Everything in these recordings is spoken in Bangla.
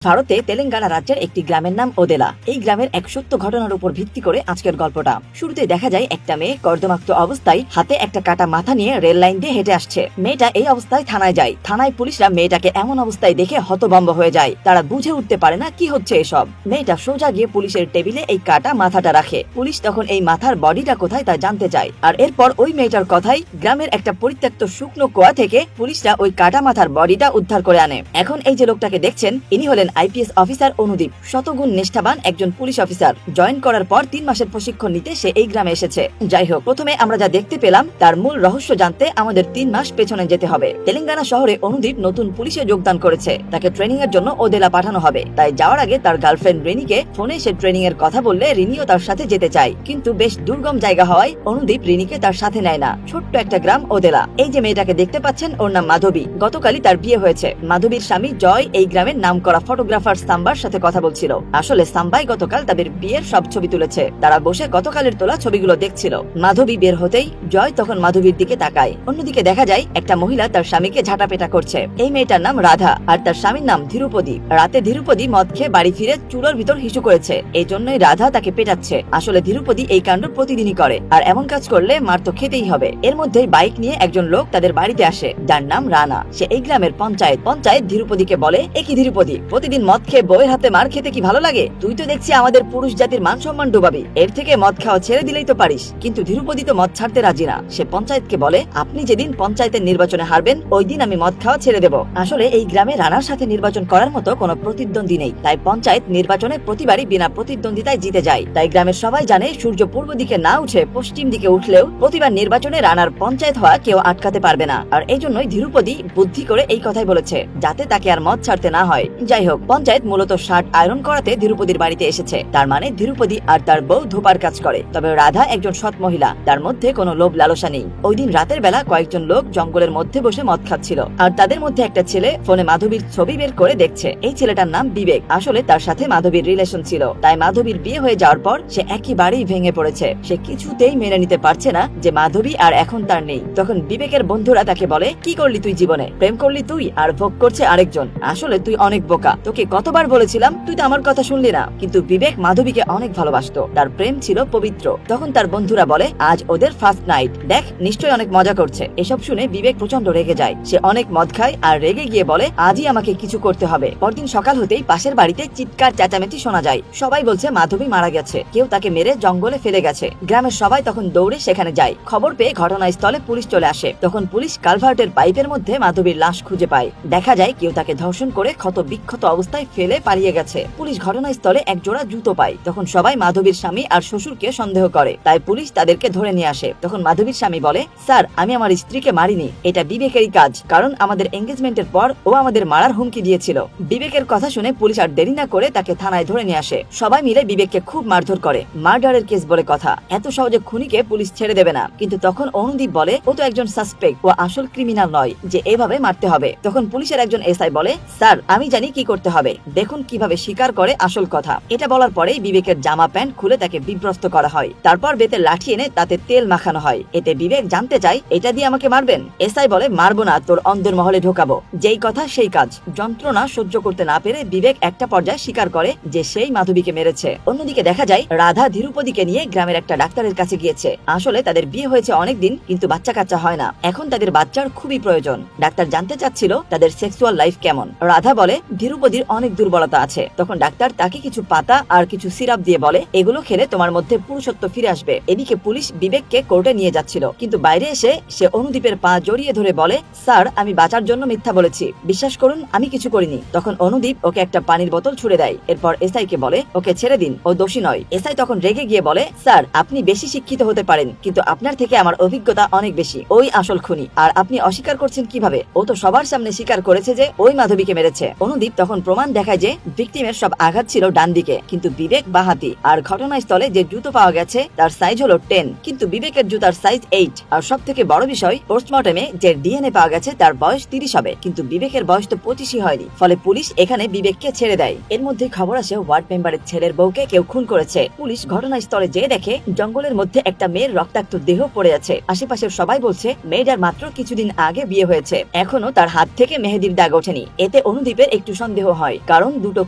ভারতে তেলেঙ্গানা রাজ্যের একটি গ্রামের নাম ওদেলা। এই গ্রামের এক সত্য ঘটনার উপর ভিত্তি করে আজকের গল্পটা। শুরুতে দেখা যায় একটা মেয়ে কর্দমাক্ত অবস্থায় হাতে একটা কাটা মাথা নিয়ে রেল লাইন দিয়ে হেঁটে আসছে। মেয়েটা এই অবস্থায় থানায় যায়। থানায় পুলিশরা মেয়েটাকে এমন অবস্থায় দেখে হতভম্ব হয়ে যায়। তারা বুঝে উঠতে পারে না কি হচ্ছে এসব। মেয়েটা সোজা গিয়ে পুলিশের টেবিলে এই কাটা মাথাটা রাখে। পুলিশ তখন এই মাথার বডিটা কোথায় তা জানতে চায়। আর এরপর ওই মেয়েটার কথাই গ্রামের একটা পরিত্যক্ত শুকনো কুয়া থেকে পুলিশরা ওই কাটা মাথার বডিটা উদ্ধার করে আনে। এখন এই যে লোকটাকে দেখছেন, ইনি হলেন আইপিএস অফিসার অনুদীপ। শতগুণ নিষ্ঠাবান একজন পুলিশ অফিসার। জয়েন করার পর 3 মাসের প্রশিক্ষণ নিতে সে এই গ্রামে এসেছে। যাই হোক, প্রথমে আমরা যা দেখতে পেলাম তার মূল রহস্য জানতে আমাদের 3 মাস পেছনে যেতে হবে। তেলেঙ্গানা শহরে অনুদীপ নতুন পুলিশে যোগদান করেছে। তাকে ট্রেনিং এর জন্য ওদেলা পাঠানো হবে। তাই যাওয়ার আগে তার গার্লফ্রেন্ড রিনিকে ফোনে সে ট্রেনিং এর কথা বললে রিনিও তার সাথে যেতে চায়, কিন্তু বেশ দুর্গম জায়গা হওয়ায় অনুদীপ রিনিকে তার সাথে নেয় না। ছোট্ট একটা গ্রাম ওদেলা। এই যে মেয়েটাকে দেখতে পাচ্ছেন, ওর নাম মাধবী। গতকালই তার বিয়ে হয়েছে। মাধবীর স্বামী জয় এই গ্রামের নামকরা ফটোগ্রাফার সাম্বার সাথে কথা বলছিল। আসলে সাম্বাই গতকাল তাদের বিয়ের সব ছবি তুলেছে। তারা বসে গতকালের তোলা ছবিগুলো দেখছিল। মাধবী বের হতেই জয় তখন মাধবীর দিকে তাকায়। অন্যদিকে দেখা যায় একটা মহিলা তার স্বামীকে ঝাঁটাপেটা করছে। এই মেয়েটার নাম রাধা আর তার স্বামীর নাম ধীরুপদী। রাতে ধীরুপদী মদ খেয়ে বাড়ি ফিরে চুলোর ভিতর হিসু করেছে। এই জন্যই রাধা তাকে পেটাচ্ছে। আসলে ধীরুপদী এই কাণ্ড প্রতিদিনই করে, আর এমন কাজ করলে মার তো খেতেই হবে। এর মধ্যেই বাইক নিয়ে একজন লোক তাদের বাড়িতে আসে, যার নাম রানা। সে এই গ্রামের পঞ্চায়েত ধীরুপদীকে বলে, এ কি ধীরুপদী, প্রতিদিন মদ খেয়ে বউয়ের হাতে মার খেতে কি ভালো লাগে? তুই তো দেখছি আমাদের পুরুষ জাতির মান সম্মান ডুবাবি। এর থেকে মদ খাওয়া ছেড়ে দিলেই তো পারিস। কিন্তু ধীরুপদী তো মদ ছাড়তে রাজি না। সে পঞ্চায়েতকে বলে, আপনি যেদিন পঞ্চায়েতের নির্বাচনে হারবেন ওই দিন আমি মদ খাওয়া ছেড়ে দেব। আসলে এই গ্রামে রানার সাথে নির্বাচন করার মতো কোনো প্রতিদ্বন্দ্বী নেই। তাই পঞ্চায়েত নির্বাচনে প্রতিবারই বিনা প্রতিদ্বন্দ্বিতায় জিতে যায়। তাই গ্রামের সবাই জানে, সূর্য পূর্ব দিকে না উঠে পশ্চিম দিকে উঠলেও প্রতিবার নির্বাচনে রানার পঞ্চায়েত হওয়া কেউ আটকাতে পারবে না। আর এই জন্যই ধীরুপদী বুদ্ধি করে এই কথাই বলেছে, যাতে তাকে আর মদ ছাড়তে না হয়। যাই হোক, পঞ্চায়েত মূলত শার্ট আয়রন করাতে ধীরুপদীর বাড়িতে এসেছে। তার মানে ধীরুপদী আর তার বউ ধোপার কাজ করে। তবে রাধা একজন সৎ মহিলা, তার মধ্যে কোনো লোভ লালসা নেই। ওই দিন রাতের বেলা কয়েকজন লোক জঙ্গলের মধ্যে বসে মদ খাচ্ছিল, আর তাদের মধ্যে একটা ছেলে ফোনে মাধবীর ছবি বের করে দেখছে। এই ছেলেটার নাম বিবেক। আসলে তার সাথে মাধবীর রিলেশন ছিল। তাই মাধবীর বিয়ে হয়ে যাওয়ার পর সে একেবারেই ভেঙে পড়েছে। সে কিছুতেই মেনে নিতে পারছে না যে মাধবী আর এখন তার নেই। তখন বিবেকের বন্ধুরা তাকে বলে, কি করলি তুই জীবনে? প্রেম করলি তুই, আর ভোগ করছে আরেকজন। আসলে তুই অনেক বোকা। তোকে কতবার বলেছিলাম, তুই তো আমার কথা শুনলি না। কিন্তু বিবেক মাধবীকে অনেক ভালোবাসতো। তার প্রেম ছিল পবিত্র। তখন তার বন্ধুরা বলে, আজ ওদের ফার্স্ট নাইট, দেখ নিশ্চয়ই অনেক মজা করছে। এসব শুনে বিবেক প্রচন্ড রেগে যায়। সে অনেক মদ খায় আর রেগে গিয়ে বলে, আজই আমাকে কিছু করতে হবে। পরদিন সকাল হতেই পাশের বাড়িতে চিৎকার চেঁচামেচি শোনা যায়। সবাই বলছে মাধবী মারা গেছে, কেউ তাকে মেরে জঙ্গলে ফেলে গেছে। গ্রামের সবাই তখন দৌড়ে সেখানে যায়। খবর পেয়ে ঘটনাস্থলে পুলিশ চলে আসে। তখন পুলিশ কালভার্টের পাইপের মধ্যে মাধবীর লাশ খুঁজে পায়। দেখা যায় কেউ তাকে ধর্ষণ করে ক্ষত বিক্ষত অবস্থায় ফেলে পালিয়ে গেছে। পুলিশ ঘটনাস্থলে এক জোড়া জুতো পায়। তখন সবাই মাধবীর স্বামী আর শ্বশুরকে সন্দেহ করে। তাই পুলিশ তাদেরকে ধরে নিয়ে আসে। তখন মাধবীর স্বামী বলে, স্যার আমি আমার স্ত্রীকে মারিনি, এটা বিবেকেরই কাজ। কারণ আমাদের এঙ্গেজমেন্টের পর ও আমাদের মারার হুমকি দিয়েছিল। বিবেকের কথা শুনে পুলিশ আর দেরি না করে তাকে থানায় ধরে নিয়ে আসে। সবাই মিলে বিবেককে খুব মারধর করে। মার্ডারের কেস বলে কথা, এত সহজে খুনিকে পুলিশ ছেড়ে দেবে না। কিন্তু তখন অনুদীপ বলে, ও তো একজন সাসপেক্ট, ও আসল ক্রিমিনাল নয় যে এভাবে মারতে হবে। তখন পুলিশের একজন এসআই বলে, স্যার আমি জানি কি করতে হবে, দেখুন কিভাবে স্বীকার করে আসল কথা। এটা বলার পরেই বিবেকের জামা প্যান্ট খুলে তাকে বিভ্রস্ত করা হয়। তারপর বেতে লাঠি এনে তাতে তেল মাখানো হয়। এতে বিবেক জানতে চায়, এটা দিয়ে আমাকে মারবেন? এসআই বলে, মারবো না, তোর অন্ধের মহলে ঢোকাবো। যেই কথা সেই কাজ। যন্ত্রণা সহ্য করতে না পেরে বিবেক একটা পর্যায়ে স্বীকার করে যে সেই মাধবীকে মেরেছে। অন্যদিকে দেখা যায় রাধা ধীরুপদীকে নিয়ে গ্রামের একটা ডাক্তারের কাছে গিয়েছে। আসলে তাদের বিয়ে হয়েছে অনেকদিন, কিন্তু বাচ্চা কাচ্চা হয় না। এখন তাদের বাচ্চার খুবই প্রয়োজন। ডাক্তার জানতে চাচ্ছিল তাদের সেক্সুয়াল লাইফ কেমন। রাধা বলে, ধীরুপদীর অনেক দুর্বলতা আছে। তখন ডাক্তার তাকে কিছু পাতা আর কিছু সিরাপ দিয়ে বলে, এগুলো খেলে তোমার মধ্যে পুরুষত্ব ফিরে আসবে। এদিকে পুলিশ বিবেককে কোর্টে নিয়ে যাচ্ছিল, কিন্তু বাইরে এসে সে অনুদীপের পা জড়িয়ে ধরে বলে, স্যার আমি বাঁচার জন্য মিথ্যা বলেছি, বিশ্বাস করুন আমি কিছু করিনি। তখন অনুদীপ ওকে একটা পানির বোতল ছুড়ে দেয়। এরপর এসআই কে বলে, ওকে ছেড়ে দিন, ও দোষী নয়। এসআই তখন রেগে গিয়ে বলে, স্যার আপনি বেশি শিক্ষিত হতে পারেন, কিন্তু আপনার থেকে আমার অভিজ্ঞতা অনেক বেশি। ওই আসল খুনি, আর আপনি অস্বীকার করছেন কিভাবে? ও তো সবার সামনে স্বীকার করেছে যে ওই মাধবীকে মেরেছে। অনুদীপ তখন প্রমাণ দেখায় যে ভিকটিমের সব আঘাত ছিল ডান দিকে, কিন্তু বিবেক বাহাতি। আর ঘটনাস্থলে যে জুতো পাওয়া গেছে তার সাইজ হলো 10, কিন্তু বিবেকের জুতার সাইজ 8। আর সব থেকে বড় বিষয়, পোস্টমর্টমে যে ডিএনএ পাওয়া গেছে তার বয়স 30 হবে, কিন্তু বিবেকের বয়স তো 25ই হয়নি। ফলে পুলিশ এখানে বিবেককে ছেড়ে দেয়। এর মধ্যে খবর আসে ওয়ার্ড মেম্বারের ছেলের বউকে কেউ খুন করেছে। পুলিশ ঘটনাস্থলে যেয়ে দেখে জঙ্গলের মধ্যে একটা মেয়ের রক্তাক্ত দেহ পড়ে আছে। আশেপাশের সবাই বলছে মেয়েটার মাত্র কিছুদিন আগে বিয়ে হয়েছে, এখনো তার হাত থেকে মেহেদির দাগ ওঠেনি। এতে অনুদীপের একটু সন্দেহ হয়, কারণ দুটো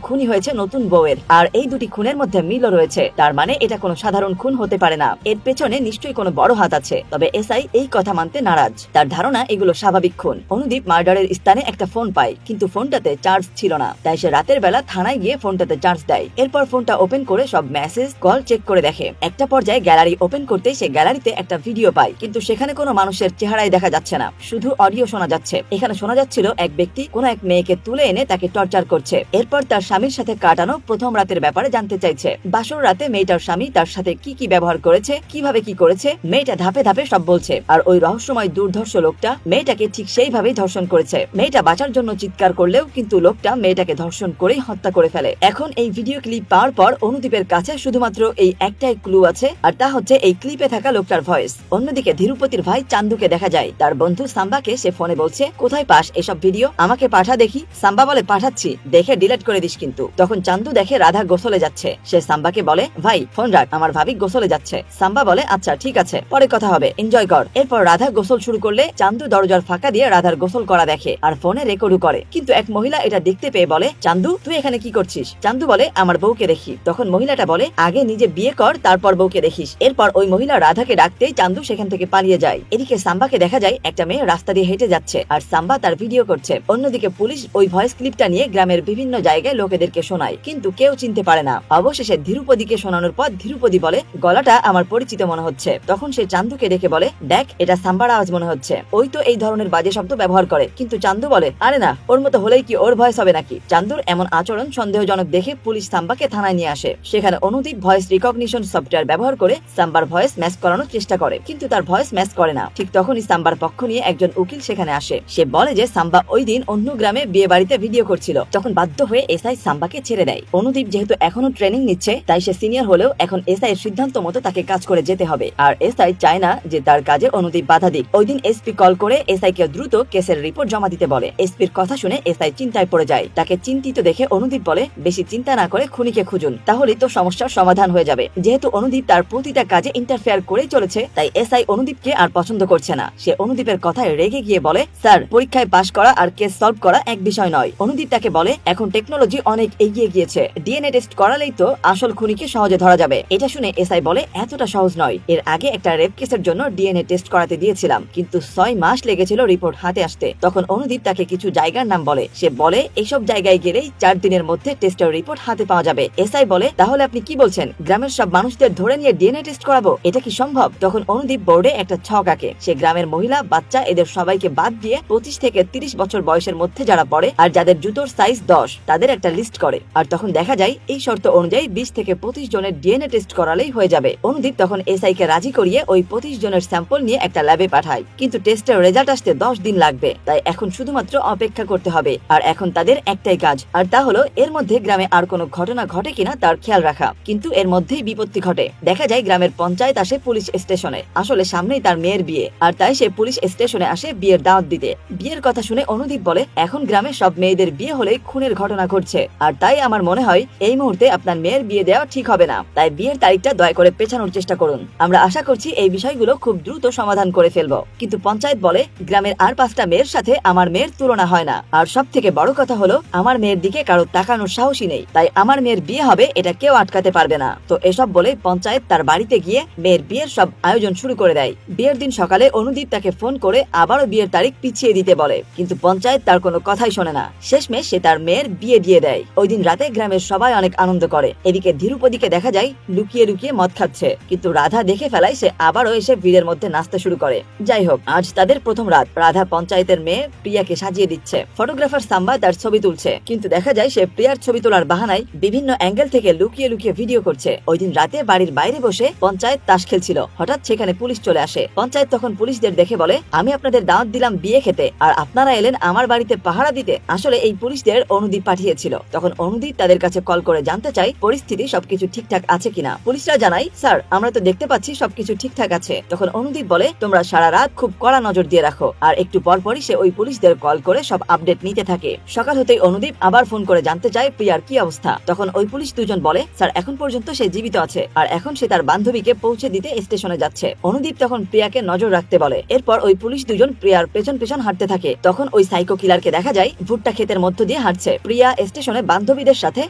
খুনই হয়েছে নতুন বউয়ের, আর এই দুটি খুনের মধ্যে মিলও রয়েছে। তার মানে এটা কোনো সাধারণ খুন হতে পারে না, এর পেছনে নিশ্চয়ই কোনো বড় হাত আছে। তবে এসআই এই কথা মানতে নারাজ। তার ধারণা এগুলো স্বাভাবিক খুন। অনুদীপ মার্ডারের স্থানে একটা ফোন পায়, কিন্তু ফোনটাতে চার্জ ছিল না, তাই সে রাতের বেলা থানায় গিয়ে ফোনটাতে চার্জ দেয়। এরপর ফোনটা ওপেন করে সব মেসেজ কল চেক করে দেখে। একটা পর্যায়ে গ্যালারি ওপেন করতে সে গ্যালারিতে একটা ভিডিও পায়, কিন্তু সেখানে কোনো মানুষের চেহারাই দেখা যাচ্ছে না, শুধু অডিও শোনা যাচ্ছে। এখানে শোনা যাচ্ছিল এক ব্যক্তি কোনো এক মেয়েকে তুলে এনে তাকে টর্চার করছে। এরপর তার স্বামীর সাথে কাটানো প্রথম রাতের ব্যাপারে জানতে চাইছে। বাসর রাতে মেয়েটার স্বামী তার সাথে কি কি ব্যবহার করেছে, কিভাবে কি করেছে, মেয়েটা ধাপে ধাপে সব বলছে। আর ওই রহস্যময় দুর্ধর্ষ লোকটা মেয়েটাকে ঠিক সেইভাবেই ধর্ষণ করেছে। মেয়েটা বাঁচার জন্য চিৎকার করলেও কিন্তু লোকটা মেয়েটাকে ধর্ষণ করেই হত্যা করে ফেলে। এখন এই ভিডিও ক্লিপ পাওয়ার পর অনুদীপের কাছে শুধুমাত্র এই একটাই ক্লু আছে, আর তা হচ্ছে এই ক্লিপে থাকা লোকটার ভয়েস। অন্যদিকে ধীরুপতির ভাই চান্দুকে দেখা যায়। তার বন্ধু সাম্বাকে সে ফোনে বলছে, কোথায় পাস এসব ভিডিও, আমাকে পাঠা দেখি। সাম্বা বলে, পাঠাচ্ছি, দেখে ডিলিট করে দিস কিন্তু। তখন চান্দু দেখে রাধা গোসলে যাচ্ছে। সে সাম্বাকে বলে, ভাই ফোন রাখ, আমার ভাবি গোসলে যাচ্ছে। সাম্বা বলে, আচ্ছা ঠিক আছে, পরে কথা হবে, এনজয় কর। এরপর রাধা গোসল শুরু করলে চান্দু দরজার ফাঁকা দিয়ে রাধার গোসল করা দেখে আর ফোনে রেকর্ডও করে। কিন্তু এক মহিলা এটা দেখতে পেয়ে বলে, চান্দু তুই এখানে কি করছিস? চান্দু বলে, আমার বউকে দেখি। তখন মহিলাটা বলে, আগে নিজে বিয়ে কর, তারপর বউকে দেখিস। এরপর ওই মহিলা রাধাকে ডাকতেই চান্দু সেখান থেকে পালিয়ে যায়। এদিকে সাম্বাকে দেখা যায় একটা মেয়ে রাস্তা দিয়ে হেঁটে যাচ্ছে আর সাম্বা তার ভিডিও করছে। অন্যদিকে পুলিশ ওই ভয়েস ক্লিপটা নিয়ে গ্রামের বিভিন্ন জায়গায় লোকেদেরকে শোনায়, কিন্তু কেউ চিনতে পারে না। অবশেষে ধীরুপদীকে শোনানোর পর ধীরুপদী বলে, গলাটা আমার পরিচিত মনে হচ্ছে। তখন সে চান্দুকে ডেকে বলে, দেখ এটা সাম্বার আওয়াজ মনে হচ্ছে, ওই তো এই ধরনের বাজে শব্দ ব্যবহার করে। কিন্তু চান্দু বলে, আরে না, ওর মতো হলেই কি ওর ভয়েস হবে নাকি? চান্দুর এমন আচরণ সন্দেহজনক দেখে পুলিশ সাম্বাকে থানায় নিয়ে আসে। সেখানে অনুদীপ ভয়েস রিকগনিশন সফটওয়্যার ব্যবহার করে সাম্বার ভয়েস ম্যাচ করানোর চেষ্টা করে, কিন্তু তার ভয়েস ম্যাচ করে না। ঠিক তখনই সাম্বার পক্ষ নিয়ে একজন উকিল সেখানে আসে। সে বলে যে সাম্বা ওই দিন অন্য গ্রামে বিয়ে বাড়িতে ভিডিও করছিল। তখন বাধ্য হয়ে এসআই সাম্বাকে ছেড়ে দেয়। অনুদীপ যেহেতু এখনো ট্রেনিং নিচ্ছে, তাই সে সিনিয়র হলেও এখন এসআই এর সিদ্ধান্ত মতো তাকে কাজ করে যেতে হবে। আর এসআই চায় না যে তার কাজে অনুদীপ বাধা দিক। ওই দিন এসপি কল করে এসআই কে দ্রুত কেসের রিপোর্ট জমা দিতে বলে। এসপির কথা শুনে এসআই চিন্তায় পড়ে যায়। তাকে চিন্তিত দেখে অনুদীপ বলে, বেশি চিন্তা না করে খুনিকে খুঁজুন, তাহলেই তো সমস্যার সমাধান হয়ে যাবে। যেহেতু অনুদীপ তার প্রতিটা কাজে ইন্টারফেয়ার করেই চলেছে, তাই এসআই অনুদীপকে আর পছন্দ করছে না। সে অনুদীপের কথায় রেগে গিয়ে বলে, স্যার পরীক্ষায় পাশ করা আর কেস সলভ করা এক বিষয় নয়। অনুদীপ তাকে বলে, এখন টেকনোলজি অনেক এগিয়ে গিয়েছে, ডিএনএ টেস্ট করালেই তো আসল খুনিকে সহজে ধরা যাবে। এটা শুনে এসআই বলে, এতটা সহজ নয়, এর আগে একটা রেপ কেসের জন্য ডিএনএ টেস্ট করাতে দিয়েছিলাম, কিন্তু 6 মাস লেগেছিল রিপোর্ট হাতে আসতে। তখন অনুদীপ তাকে কিছু জায়গার নাম বলে। সে বলে, এইসব জায়গায় গেলেই 4 দিনের মধ্যে টেস্টের রিপোর্ট হাতে পাওয়া যাবে। এসআই বলে, তাহলে আপনি কি বলছেন, গ্রামের সব মানুষদের ধরে নিয়ে ডিএনএ টেস্ট করাবো? এটা কি সম্ভব? তখন অনুদীপ বোর্ডে একটা ছক আঁকে। সে গ্রামের মহিলা, বাচ্চা এদের সবাইকে বাদ দিয়ে 25 থেকে 30 বছর বয়সের মধ্যে যারা পড়ে আর যাদের জুতোর সাইজ 10 তাদের একটা লিস্ট করে। আর তখন দেখা যায় এই শর্ত অনুযায়ী 20 থেকে 25 জনের ডিএনএ টেস্ট করালেই হয়ে যাবে। অনুদীপ তখন এসআই কে রাজি করিয়ে ওই 25 জনের স্যাম্পল নিয়ে একটা ল্যাবে পাঠায়, কিন্তু টেস্টের রেজাল্ট আসতে 10 দিন লাগবে। তাই এখন শুধুমাত্র অপেক্ষা করতে হবে। আর এখন তাদের একটাই কাজ, আর তা হলো এর মধ্যে গ্রামে আর কোনো ঘটনা ঘটে কিনা তার খেয়াল রাখা। কিন্তু এর মধ্যেই বিপত্তি ঘটে। দেখা যায় গ্রামের পঞ্চায়েত আসে পুলিশ স্টেশনে। আসলে সামনেই তার মেয়ের বিয়ে, আর তাই সে পুলিশ স্টেশনে আসে বিয়ের দাওয়াত দিতে। বিয়ের কথা শুনে অনুদীপ বলে, এখন গ্রামে সব মেয়েদের বিয়ে হলে খুনের ঘটনা ঘটছে, আর তাই আমার মনে হয় এই মুহূর্তে আপনার মেয়ের বিয়ে দেওয়া ঠিক হবে না। তাই বিয়ের তারিখটা দয়া করে পেছানোর চেষ্টা করুন। আমরা আশা করছি এই বিষয়গুলো খুব দ্রুত সমাধান করে ফেলবো। কিন্তু পঞ্চায়েত বলে, গ্রামের আর 5টা মেয়ের সাথে আমার মেয়ের তুলনা হয় না। আর সব থেকে বড় কথা হলো, আমার মেয়ের দিকে কারো তাকানোর সাহসী নেই। তাই আমার মেয়ের বিয়ে হবে, এটা কেউ আটকাতে পারবে না। তো এসব বলে পঞ্চায়েত তার বাড়িতে গিয়ে মেয়ের বিয়ের সব আয়োজন শুরু করে দেয়। বিয়ের দিন সকালে অনুদীপ তাকে ফোন করে আবারও বিয়ের তারিখ পিছিয়ে দিতে বলে, কিন্তু পঞ্চায়েত তার কোনো কথাই শোনে না। শেষমেশ সে তার মেয়ের বিয়ে দিয়ে দেয়। ওই দিন রাতে গ্রামের সবাই অনেক আনন্দ করে। এদিকে ধীরুপদীকে দেখা যায় লুকিয়ে লুকিয়ে মদ খাচ্ছে, কিন্তু রাধা দেখে ফেলায় সে আবারও এসে ভিড়ের মধ্যে নাচতে শুরু করে। যাই হোক, আজ তাদের প্রথম রাত। রাধা পঞ্চায়েতের মেয়ে প্রিয়াকে সাজিয়ে দিচ্ছে। ফটোগ্রাফার সাম্বা তার ছবি তুলছে, কিন্তু দেখা যায় সে প্রিয়ার ছবি তোলার বাহানায় বিভিন্ন অ্যাঙ্গেল থেকে লুকিয়ে লুকিয়ে ভিডিও করছে। ওই দিন রাতে বাড়ির বাইরে বসে পঞ্চায়েত তাস খেলছিল। হঠাৎ সেখানে পুলিশ চলে আসে। পঞ্চায়েত তখন পুলিশদের দেখে বলে, আমি আপনাদের দাওয়াত দিলাম বিয়ে খেতে, আর আপনারা এলেন আমার বাড়িতে পাহারা দিতে। আসলে এই পুলিশদের অনুদীপ পাঠিয়েছিল। তখন অনুদীপ তাদের কাছে কল করে জানতে চাই পরিস্থিতি সবকিছু ঠিকঠাক আছে কিনা। পুলিশরা জানায়, স্যার আমরা তো দেখতে পাচ্ছি সবকিছু ঠিকঠাক আছে। তখন অনুদীপ বলে, তোমরা সারা রাত খুব কড়া নজর দিয়ে রাখো। আর একটু পরপরই সে ওই পুলিশদের কল করে সব আপডেট নিতে থাকে। সকাল হতেই অনুদীপ আবার ফোন করে জানতে চায় প্রিয়ার কি অবস্থা। তখন ওই পুলিশ দুজন বলে, স্যার এখন পর্যন্ত সে জীবিত আছে, আর এখন সে তার বান্ধবীকে পৌঁছে দিতে স্টেশনে যাচ্ছে। অনুদীপ তখন প্রিয়াকে নজর রাখতে বলে। এরপর ওই পুলিশ দুজন প্রিয়ার পেছন পেছন হাঁটতে থাকে। তখন ওই সাইকো কিলারকে দেখা যায় ভুট্টা ক্ষেতের মধ্য দিয়ে হাঁটছে। প্রিয়া স্টেশনে বান্ধবীদের সাথে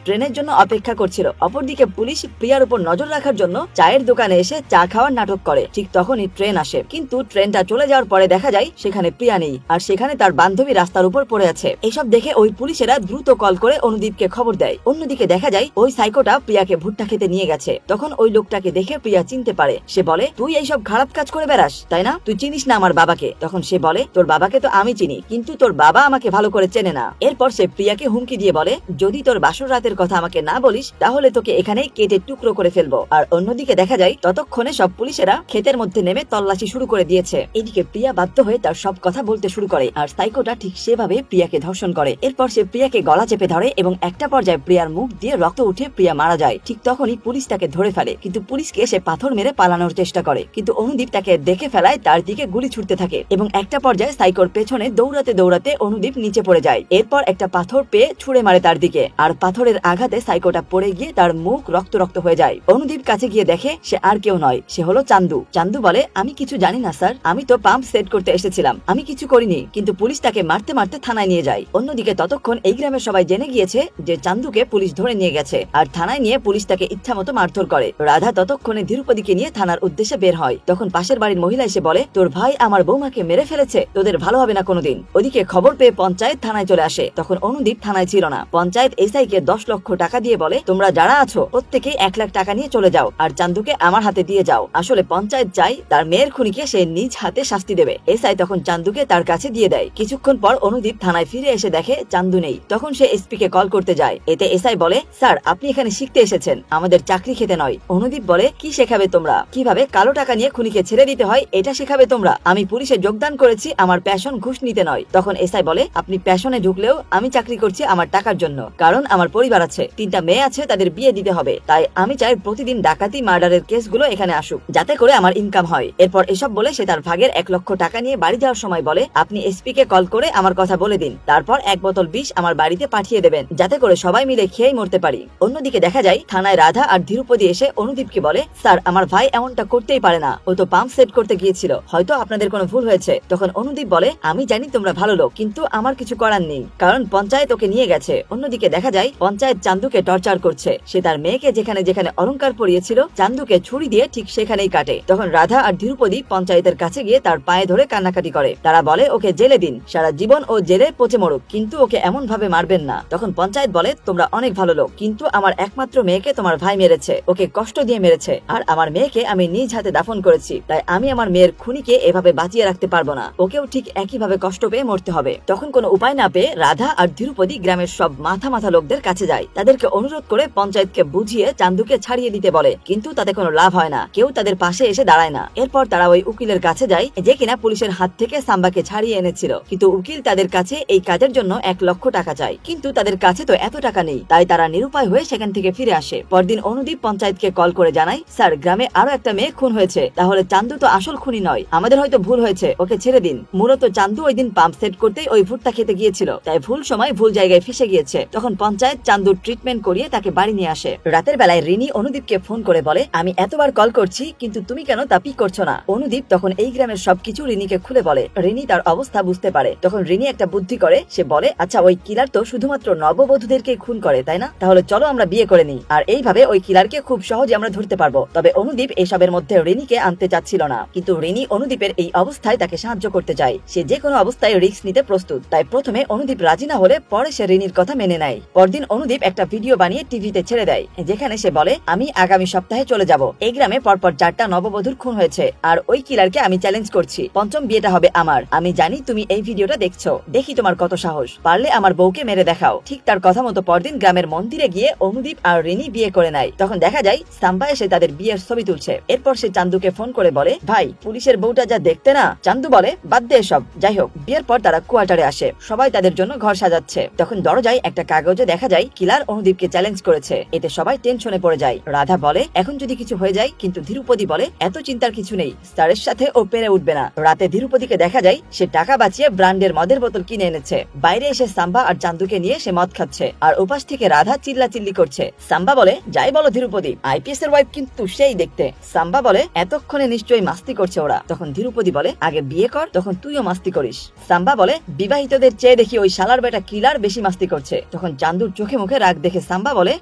ট্রেনের জন্য অপেক্ষা করছিল। অপরদিকে পুলিশ প্রিয়ার উপর নজর রাখার জন্য চায়ের দোকানে এসে চা খাওয়ার নাটক করে। ঠিক তখনই ট্রেন আসে, কিন্তু ট্রেনটা চলে যাওয়ার পরে দেখা যায় সেখানে প্রিয়া নেই, আর সেখানে তার বান্ধবী রাস্তার উপর পড়ে আছে। এইসব দেখে ওই পুলিশেরা দ্রুত কল করে অনুদীপকে খবর দেয়। অন্যদিকে দেখা যায় ওই সাইকোটা প্রিয়াকে ভুট্টা খেতে নিয়ে গেছে। তখন ওই লোকটাকে দেখে প্রিয়া চিনতে পারে। সে বলে, তুই এইসব খারাপ কাজ করে বেড়াস তাই না? তুই চিনিস না আমার বাবাকে? তখন সে বলে, তোর বাবাকে তো আমি চিনি, কিন্তু তোর বাবা আমাকে ভালো করে চেনে না। এরপর সে প্রিয়াকে হুমকি দিয়ে বলে, যদি তোর বাসর রাতের কথা আমাকে না বলিস তাহলে তোকে এখানেই কেটে টুকরো করে ফেলবো। আর অন্যদিকে দেখা যায় ততক্ষণে সব পুলিশেরা ক্ষেতের মধ্যে নেমে তল্লাশি শুরু করে দিয়েছে। এদিকে প্রিয়া বাধ্য হয়ে তার সব কথা বলতে শুরু করে, আর সাইকোটা ঠিক সেভাবে প্রিয়াকে ধর্ষণ করে। এরপর সে প্রিয়াকে গলা চেপে ধরে এবং একটা পর্যায়ে প্রিয়ার মুখ দিয়ে রক্ত উঠে প্রিয়া মারা যায়। ঠিক তখনই পুলিশ তাকে ধরে ফেলে, কিন্তু পুলিশকে সে পাথর মেরে পালানোর চেষ্টা করে, কিন্তু অনুদীপ তাকে দেখে ফেলায় তার দিকে গুলি ছুটতে থাকে এবং একটা পর্যায়ে সাইকোর পেছনে দৌড়াতে দৌড়াতে অনুদীপ নিচে পড়ে যায়। এরপর একটা পাথর পেয়ে ছুড়ে মারে তার দিকে, আর পাথরের আঘাতে সাইকোটা পড়ে গিয়ে তার মুখ রক্ত রক্ত হয়ে যায়। অনুদীপ কাছে গিয়ে দেখে সে আর কেউ নয়, সে হলো চান্দু। চান্দু বলে, আমি কিছু জানি না স্যার, আমি তো পাম্প সেট করতে এসেছিলাম, আমি কিছু করিনি। কিন্তু পুলিশ তাকে মারতে মারতে থানায় নিয়ে যায়। অন্যদিকে ততক্ষণ এই গ্রামের সবাই জেনে গিয়েছে যে চান্দুকে পুলিশ ধরে নিয়ে গেছে, আর থানায় নিয়ে পুলিশ তাকে ইচ্ছা মতো মারধর করে। রাধা ততক্ষণে ধীরুপদীকে নিয়ে থানার উদ্দেশ্যে বের হয়। তখন পাশের বাড়ির মহিলা এসে বলে, তোর ভাই আমার বৌমাকে মেরে ফেলেছে, তোদের ভালো হবে না কোনোদিন। ওদিকে খবর পেয়ে পঞ্চায়েত থানায় চলে আসে। তখন অনুদীপ থানায় ছিল না। পঞ্চায়েত এসআই কে 10 লক্ষ টাকা দিয়ে বলে, তোমরা যারা আছো প্রত্যেকেই 1 লাখ টাকা নিয়ে চলে যাও আর চান্দুকে আমার হাতে দিয়ে যাও। আসলে পঞ্চায়েত চাই তার মেয়ের খুনিকে সে নিজ হাতে শাস্তি দেবে। এসআই তখন চান্দুকে তার কাছে দিয়ে দেয়। কিছুক্ষণ পর অনুদীপ থানায় ফিরে এসে দেখে চান্দু নেই। তখন সে এসপি কে কল করতে যায়। এতে এসআই বলে, স্যার আপনি এখানে শিখতে এসেছেন, আমাদের চাকরি খেতে নয়। অনুদীপ বলে, কি শেখাবে তোমরা? কিভাবে কালো টাকা নিয়ে খুনিকে ছেড়ে দিতে হয় এটা শেখাবে তোমরা? আমি পুলিশে যোগদান করেছি আমার প্যাশন ঘুষ নিতে নয়। তখন এসআই বলে, আপনি প্যাশনে ঢুকলেও আমি চাকরি করছি আমার টাকার জন্য, কারণ আমার পরিবার আছে, 3টা মেয়ে আছে, তাদের বিয়ে দিতে হবে। তাই আমি চাই প্রতিদিন ডাকাতি মার্ডারের কেসগুলো এখানে আসুক, যাতে করে আমার ইনকাম হয়। এরপর এসব বলে সে তার ভাগের 1 লক্ষ টাকা নিয়ে বাড়ি যাওয়ার সময় বলে, আপনি এসপি কে কল করে আমার কথা বলে দিন, তারপর 1 বোতল বিষ আমার বাড়িতে পাঠিয়ে দেবেন, যাতে করে সবাই মিলে খেয়েই মরতে পারি। অন্যদিকে দেখা যায় থানায় রাধা আর ধীরুপদী এসে অনুদীপকে বলে, স্যার আমার ভাই এমনটা করতেই পারে না, ও তো পাম্প সেট করতে গিয়েছিল, হয়তো আপনাদের কোনো ভুল হয়েছে। তখন অনুদীপ বলে, আমি জানি তোমরা ভালো লোক, কিন্তু আমার কিছু করার নেই, কারণ পঞ্চায়েত ওকে নিয়ে গেছে। অন্যদিকে দেখা যায় পঞ্চায়েত চান্দুকে টর্চার করছে। সে তার মেয়েকে যেখানে যেখানে অলংকার পরিয়েছিল চান্দুকে ছুরি দিয়ে ঠিক সেখানেই কাটে। তখন রাধা আর ধীরুপদী পঞ্চায়েতের কাছে গিয়ে তার পায়ে ধরে কান্নাকাটি করে। তারা বলে, ওকে জেলে দিন, সারা জীবন ও জেলে পচে মরুক, কিন্তু ওকে এমন ভাবে মারবেন না। তখন পঞ্চায়েত বলে, তোমরা অনেক ভালো লোক, কিন্তু আমার একমাত্র মেয়েকে তোমার ভাই মেরেছে, ওকে কষ্ট দিয়ে মেরেছে, আর আমার মেয়েকে আমি নিজ হাতে দাফন করেছি, তাই আমি আমার মেয়ের খুনিকে এভাবে বাঁচিয়ে রাখতে পারবো না, ওকেও ঠিক একইভাবে কষ্ট পেয়ে মরতে হবে। তখন কোনো উপায় না পেয়ে রাধা আর ধীরুপদী গ্রামের সব মাথা মাথা লোকদের কাছে যায়। তাদেরকে অনুরোধ করে পঞ্চায়েতকে বুঝিয়ে চান্দুকে ছাড়িয়ে দিতে বলে, কিন্তু তাতে কোনো লাভ হয় না, কেউ তাদের পাশে এসে দাঁড়ায় না। এরপর তারা ওই উকিলের কাছে যায় যে কিনা পুলিশের হাত থেকে সাম্বাকে ছাড়িয়ে এনেছিল, কিন্তু উকিল তাদের কাছে এই কাজের জন্য 1 লক্ষ টাকা চায়, কিন্তু তাদের কাছে তো এত টাকা নেই। তাই তারা নিরুপায় হয়ে সেখান থেকে ফিরে আসে। পরদিন অনুদীপ পঞ্চায়েতকে কল করে জানায়, স্যার গ্রামে আরো একটা মেয়ে খুন হয়েছে, তাহলে চান্দু তো আসল খুনি নয়, আমাদের হয়তো ভুল হয়েছে, ওকে ছেড়ে দিন। মূলত চান্দু ওই দিন পাম্প সেট করতেই ওই ভুট্টা খেতে গিয়েছিল, তাই ভুল সময় ভুল জায়গায় ফেসে গিয়েছে। তখন পঞ্চায়েত চান্দুর ট্রিটমেন্ট করিয়ে তাকে বাড়ি নিয়ে আসে। রাতের বেলায় রিনি অনুদীপকে ফোন করে বলে, আমি এতবার কল করছি কিন্তু তুমি কেন তা পিক করছো না? অনুদীপ তখন এই গ্রামের সবকিছু রিনিকে খুলে বলে। রিনি তার অবস্থা বুঝতে পারে। তখন রিনি একটা বুদ্ধি করে, সে বলে, আচ্ছা ওই কিলার তো শুধুমাত্র নববধূদেরকে খুন করে তাই না, তাহলে চলো আমরা বিয়ে করে নিই, আর এইভাবে ওই কিলারকে খুব সহজে আমরা ধরতে পারবো। তবে অনুদীপ এসবের মধ্যে রিনিকে আনতে চাচ্ছিল না, কিন্তু রিনি অনুদীপের এই অবস্থায় তাকে সাহায্য করতে চায়। সে যে কোনো অবস্থায় রিস্ক নিতে প্রস্তুত। তাই প্রথমে অনুদীপ রাজি না হলে পরে সে রিনির কথা মেনে নেয়। পরদিন অনুদীপ একটা ভিডিও বানিয়ে টিভিতে ছেড়ে দেয়, যেখানে সে বলে, আমি আগামী সপ্তাহে চলে যাব। এই গ্রামে পরপর 4টা নববধূর খুন হয়েছে, আর ওই কিলারকে আমি চ্যালেঞ্জ করছি, 5ম বিয়েটা হবে আমার। আমি জানি তুমি এই ভিডিওটা দেখছো, দেখি তোমার কত সাহস, পারলে আমার বউকে মেরে দেখাও। ঠিক তার কথা মতো পরদিন গ্রামের মন্দিরে গিয়ে অনুদীপ আর রিনি বিয়ে করে নেয়। তখন দেখা যায় সাম্বা এসে তাদের বিয়ের ছবি তুলছে। এরপর সে চান্দুকে ফোন করে বলে, ভাই পুলিশের বউটা যা দেখতে না। চান্দু বলে, বাদ দে এসব। যাই হোক, বিয়ের পর তারা কোয়ার্টারে আসে, সবাই তাদের জন্য ঘর সাজাচ্ছে। তখন দরজায় একটা কাগজে দেখা যায় কিলার অনুদীপকে চ্যালেঞ্জ করেছে। এতে সবাই টেনশনে পড়ে যায়। রাধা বলে, এখন যদি কিছু হয়ে যায়, কিন্তু ধীরুপদী বলে, এত চিন্তার কিছু নেই, স্টারের সাথে ও পেরে উঠবে না। রাতে ধীরুপদীকে দেখা যায় সে টাকা বাঁচিয়ে ব্র্যান্ডের মদের বোতল কিনে এনেছে। বাইরে এসে সাম্বা আর চান্দুকে নিয়ে সে মদ খাচ্ছে, আর উপাস থেকে রাধা চিল্লা চিল্লি করছে। সাম্বা বলে, যাই বলো ধীরুপদী, আইপিএস এর ওয়াইফ কিন্তু সেই দেখতে। সাম্বা বলে, এতক্ষণে নিশ্চয়ই মাস্তি করছে ওরা। তখন ধীরুপদী বলে, আগে বিয়ে কর, তখন তুইও মাস্তি করিস। সাম্বা বলে, বিবাহিতদের চেয়ে দেখি ওই শালার বেটা কিলার আর বেশি মাস্তি করছে। তখন চান্দুর চোখে মুখে রাগ দেখে সাম্বা বলে,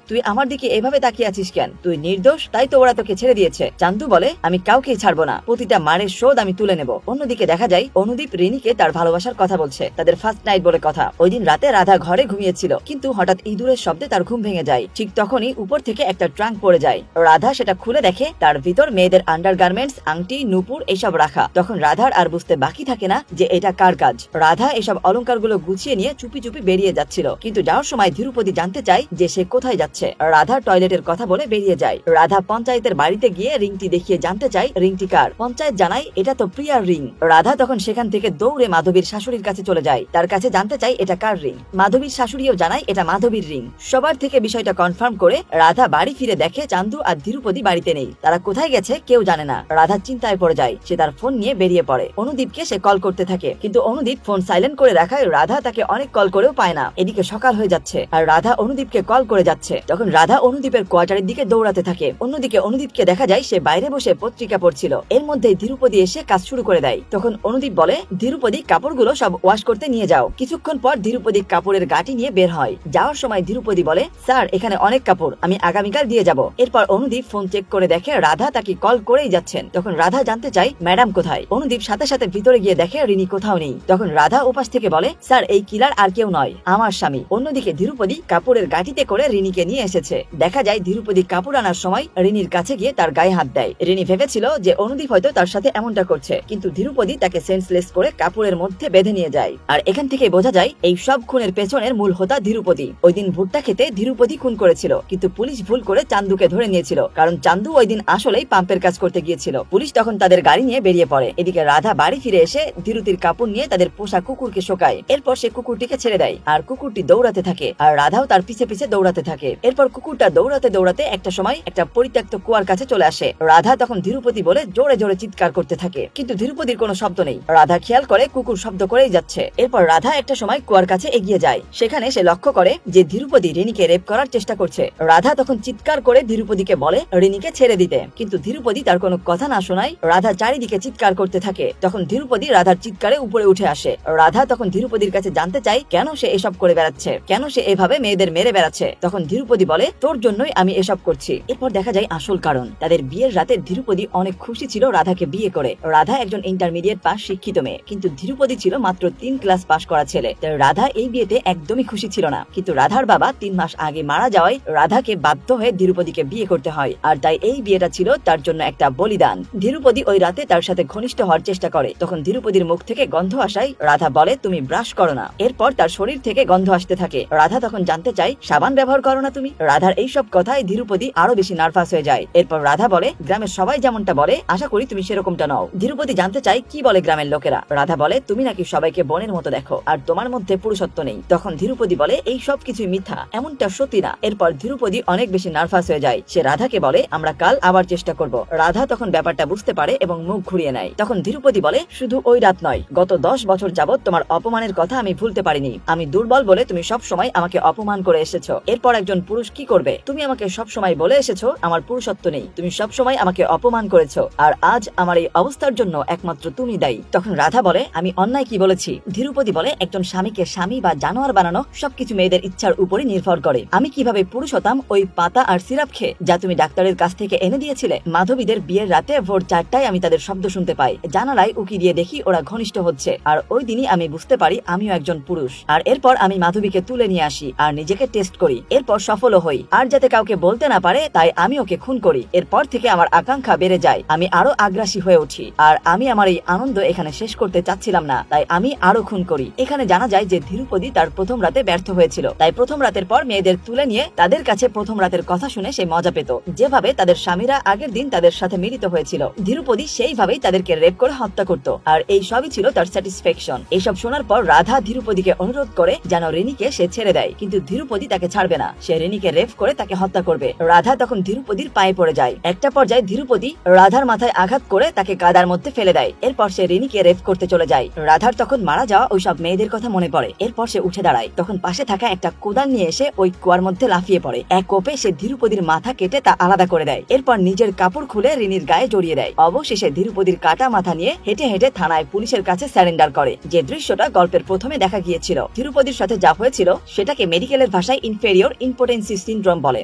তুই আমার দিকে এভাবে তাকিয়ে আছিস কেন? তুই নির্দোষ, তাই তো ওরা তোকে ছেড়ে দিয়েছে। চান্দু বলে, আমি কাউকেই ছাড়বো না, প্রতিটা মারের শোধ আমি তুলে নেব। অন্যদিকে দেখা যায় অনুদীপ রিনিকে তার ভালোবাসার কথা বলছে, তাদের ফার্স্ট নাইট বলে কথা। ওই দিন রাতে রাধা ঘরে ঘুমিয়েছিল, কিন্তু হঠাৎ ইঁদুরের শব্দে তার ঘুম ভেঙে যায়। ঠিক তখনই উপর থেকে একটা ট্রাঙ্ক পড়ে যায়। রাধা সেটা খুলে দেখে, তার ভিতর মেয়েদের আন্ডারগার্মেন্টস, আংটি, নুপুর এসব রাখা। তখন রাধার আর বুঝতে বাকি থাকে না যে এটা কার কাজ। রাধা এসব অলংকারগুলো গুছিয়ে নিয়ে চুপি চুপি বেরিয়ে যাচ্ছিল, কিন্তু যাওয়ার সময় ধীরুপতি জানতে চায় যে সে কোথায় যাচ্ছে। রাধা টয়লেটের কথা বলে বেরিয়ে যায়। রাধা পঞ্চায়েতের বাড়িতে গিয়ে রিংটি দেখিয়ে জানতে চায় রিংটি কার। পঞ্চায়েত জানায় এটা তো প্রিয়ার রিং। রাধা তখন সেখান থেকে দৌড়ে মাধবীর শাশুড়ির কাছে চলে যায়, তার কাছে জানতে চায় এটা কার রিং। মাধবীর শাশুড়িও জানায় এটা মাধবীর রিং। সবার থেকে বিষয়টা কনফার্ম করে রাধা বাড়ি ফিরে দেখে চান্দু আর ধীরুপতি বাড়িতে নেই। তারা কোথায় গেছে কেউ জানে না। রাধা চিন্তায় পড়ে যায়, সে তার ফোন নিয়ে বেরিয়ে পড়ে। অনুদীপকে সে কল করতে থাকে, কিন্তু অনুদীপ ফোন সাইলেন্ট করে রাখায় রাধা তাকে অনেক কল করেও পায় না। এদিকে সকাল হয়ে যাচ্ছে আর রাধা অনুদীপকে কল করে যাচ্ছে। তখন রাধা অনুদীপের কোয়ার্টারের দিকে দৌড়াতে থাকে। অন্যদিকে অনুদীপকে দেখা যায় সে বাইরে বসে পত্রিকা পড়ছিল। এর মধ্যে ধীরুপতি এসে কাজ শুরু করে দেয়। তখন অনুদীপ বলে, ধীরুপতি কাপড়গুলো সব ওয়াশ করতে নিয়ে যাও। কিছুক্ষণ পর ধীরুপতি কাপড়ের গাঁটি নিয়ে বের হয়। যাওয়ার সময় ধীরুপতি বলে, স্যার এখানে অনেক কাপড়, আমি আগামীকাল দিয়ে যাব। এরপর অনুদীপ ফোন চেক করে দেখে রাধা তাকে কল করেই যাচ্ছেন। তখন রাধা জানতে চায় ম্যাডাম কোথায়। অনুদীপ সাথে সাথে ভিতরে গিয়ে দেখে রিনি কোথাও নেই। তখন রাধা উপাস থেকে বলে, স্যার এই কিলার আর কেউ নয়, আমার স্বামী। অন্যদিকে ধীরুপতি কাপড়ের গাঁটিতে করে রিনিকে নিয়ে এসেছে। দেখা যায় ধীরুপতি কাপড় আনার সময় রিনির কাছে গিয়ে তার গায়ে হাত দেয়। রিনি ভেবেছিল যে অনুদীপ হয়তো তার সাথে এমনটা করছে, কিন্তু ধীরুপতি তাকে সেন্সলেস করে কাপড়ের মধ্যে বেঁধে নিয়ে যায়। আর এখান থেকে বোঝা যায় এই সব খুনের পেছনের মূল হোতা ধীরুপতি। ওই দিন ভুট্টা খেতে ধীরুপতি খুন করেছিল, কিন্তু পুলিশ ভুল করে চান্দুকে ধরে নিয়েছিল, কারণ চান্দু ওই দিন আসলেই পাম্পের কাজ করতে গিয়েছিল। পুলিশ তখন তাদের গাড়ি নিয়ে বেরিয়ে পড়ে। এদিকে রাধা বাড়ি ফিরে এসে ধীরুতির কাপড় নিয়ে তাদের পোষা কুকুরকে শোকায়। এরপর সে কুকুরটিকে ছেড়ে দেয় আর কুকুরটি দৌড়াতে থাকে, আর রাধাও তার পিছে পিছে দৌড়াতে থাকে। এরপর কুকুরটা দৌড়াতে দৌড়াতে একটা সময় একটা পরিত্যক্ত কুয়ার কাছে চলে আসে। রাধা তখন ধীরুপতি বলে জোরে জোরে চিৎকার করতে থাকে, কিন্তু ধীরুপতির কোনো শব্দ নেই। রাধা খেয়াল করে কুকুর শব্দ করেই যাচ্ছে। এরপর রাধা একটা সময় কুয়ার কাছে এগিয়ে যায়। সেখানে সে লক্ষ্য করে যে ধীরুপতি রিনিকে রেপ করার চেষ্টা করছে। রাধা তখন চিৎকার করে ধীরুপতিকে বলে রিনিকে ছেড়ে দিতে, কিন্তু ধীরুপতি তার কোনো কথা না শোনায় রাধা চারিদিকে চিৎকার করতে থাকে। তখন ধীরুপতি রাধার চিৎকারে উপরে উঠে আসে। রাধা তখন ধীরুপতির কাছে জানতে চায় কেন সে এসব করে বেড়াচ্ছে, কেন সে এভাবে মেয়েদের মেরে বেড়াচ্ছে। তখন ধীরুপতি বলে, তোর জন্যই আমি এসব করছি। এরপর দেখা যায় আসল কারণ। তাদের বিয়ের রাতে ধীরুপতি অনেক খুশি ছিল রাধাকে বিয়ে করে। রাধা একজন ইন্টারমিডিয়েট পাস শিক্ষিত মেয়ে, কিন্তু ধীরুপতি ছিল মাত্র 3 ক্লাস পাস করা ছেলে। রাধা এই বিয়েতে একদমই খুশি ছিল না, কিন্তু রাধার বাবা 3 মাস আগে মারা যাওয়ায় রাধাকে বাধ্য হয়ে ধীরুপতিকে বিয়ে করতে হয়। আর তাই এই বিয়েটা ছিল তার জন্য একটা বলিদান। ধীরুপতি ওই রাতে তার সাথে ঘনিষ্ঠ হওয়ার চেষ্টা করে। তখন ধীরুপতির মুখ থেকে গন্ধ আসায় রাধা বলে, তুমি ব্রাশ করো না। এরপর তার শরীর থেকে গন্ধ আসতে থাকে। রাধা তখন জানতে চায়, সাবান ব্যবহার করো না তুমি। রাধার এইসব কথায় ধীরুপতি আরো বেশি নার্ভাস হয়ে যায়। এরপর রাধা বলে, গ্রামের সবাই যেমনটা বলে আশা করি তুমি সেরকমটা নও। ধীরুপতি জানতে চায় কি বলে গ্রামের লোকেরা। রাধা বলে, তুমি নাকি সবাইকে বোনের মতো দেখো আর তোমার মধ্যে পুরুষত্ব নেই। তখন ধীরুপতি বলে, এই সব কিছুই মিথ্যা, এমনটা সত্যি না। এরপর ধীরুপতি অনেক বেশি নার্ভাস হয়ে যায়। সে রাধাকে বলে, আমরা কাল আবার চেষ্টা করব। রাধা তখন ব্যাপারটা বুঝতে পারে এবং মুখ ঘুরিয়ে নেয়। তখন ধীরুপতি বলে, শুধু ওই রাত নয়, গত 10 বছর যাবত তোমার অপমানের কথা আমি ভুলতে পারিনি। আমি দুর্বল বলে তুমি সব সময় আমাকে অপমান করে এসেছো। এরপর একজন পুরুষ কি করবে? তুমি আমাকে সব সময় বলে এসেছো আমার পুরুষত্ব নেই, তুমি সব সময় আমাকে অপমান করেছো, আর আজ আমার এই অবস্থার জন্য একমাত্র তুমি দায়ী। তখন রাধা বলে, আমি অন্যায় কি বলেছি? ধীরুপতি বলে, একজন স্বামীকে স্বামী বা জানোয়ার বানানো সবকিছু মেয়েদের ইচ্ছার উপরই নির্ভর করে। আমি কিভাবে পুরুষ হতাম ওই পাতা আর সিরাপ খেয়ে, যা তুমি ডাক্তারের কাছ থেকে এনে দিয়েছিলে? মাধবীদের বিয়ের রাতে ভোর 4টায় আমি তাদের শব্দ শুনতে পাই। জানালায় উকি দিয়ে দেখি ওরা ঘনিষ্ঠ হচ্ছে, আর ওই দিনই আমি বুঝতে পারি আমিও একজন পুরুষ। আর এরপর আমি মাধবীকে তুলে নিয়ে আসি আর নিজেকে টেস্ট করি। এরপর সফলও হই, আর যাতে কাউকে বলতে না পারে তাই আমি ওকে খুন করি। এরপর থেকে আমার আকাঙ্ক্ষা বেড়ে যায়, আমি আরো আগ্রাসী হয়ে উঠি, আর আমি আমার এই আনন্দ এখানে শেষ করতে চাচ্ছিলাম না, তাই আমি আরো খুন করি। এখানে জানা যায় যে ধীরুপতি তার প্রথম রাতে ব্যর্থ হয়েছিল, তাই প্রথম রাতের পর মেয়েদের তুলে নিয়ে তাদের কাছে প্রথম রাতের কথা শুনে সে মজা পেত, যেভাবে তাদের স্বামীরা আগের দিন তাদের সাথে মিলিত হয়েছিল। ধীরুপতি সেইভাবেই তাদেরকে রেপ করে হত্যা করত, আর এই সবই ছিল তার স্যাটিসফ্যাকশন। এইসব শোনার পর রাধা ধীরুপতিকে অনুরোধ করে যেন রিনিকে সে ছেড়ে দেয়, কিন্তু ধীরুপতি তাকে ছাড়বে না। সে রিনিকে রেপ করে তাকে হত্যা করবে। রাধা তখন ধীরুপতির পায়ে পড়ে যায়। একটা পর্যায়ে ধীরুপতি রাধার মাথায় আঘাত করে তাকে কাদার মধ্যে ফেলে দেয়। এরপর সে রিনিকে রেপ করতে চলে যায়। রাধার তখন মারা যাওয়া ওইসব মেয়েদের কথা মনে পড়ে। এরপর সে উঠে দাঁড়ায়। তখন পাশে থাকা একটা কোদাল নিয়ে এসে ওই কুয়ার মধ্যে লাফিয়ে পড়ে। এক কোপে সে ধীরুপতির মাথা কেটে তা আলাদা করে দেয়। এরপর নিজের কাপড় খুলে রিনির গায়ে জড়িয়ে দেয়। অবশেষে ধীরুপতির কাটা মাথা নিয়ে হেঁটে হেঁটে থানায় পুলিশের কাছে স্যারেন্ডার করে, যে দৃশ্যটা গল্পের প্রথমে দেখা গিয়েছিল। ধীরুপতি ধীরুপদির সাথে যা হয়েছিল সেটাকে মেডিকেলের ভাষায় ইনফেরিয়র ইম্পোটেন্সি সিনড্রোম বলে।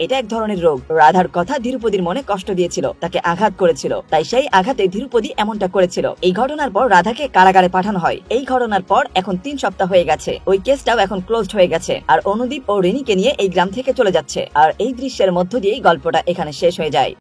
এটা এক ধরনের রোগ। রাধার কথা ধীরুপদির মনে কষ্ট দিয়েছিল, তাকে আঘাত করেছিল, তাই সেই আঘাতে ধীরুপদি এমনটা করেছিল। এই ঘটনার পর রাধাকে কারাগারে পাঠানো হয়। এই ঘটনার পর এখন 3 সপ্তাহ হয়ে গেছে। ওই কেসটাও এখন ক্লোজড হয়ে গেছে, আর অনুদীপ ও রিনিকে নিয়ে এই গ্রাম থেকে চলে যাচ্ছে। আর এই দৃশ্যের মধ্য দিয়েই গল্পটা এখানে শেষ হয়ে যায়।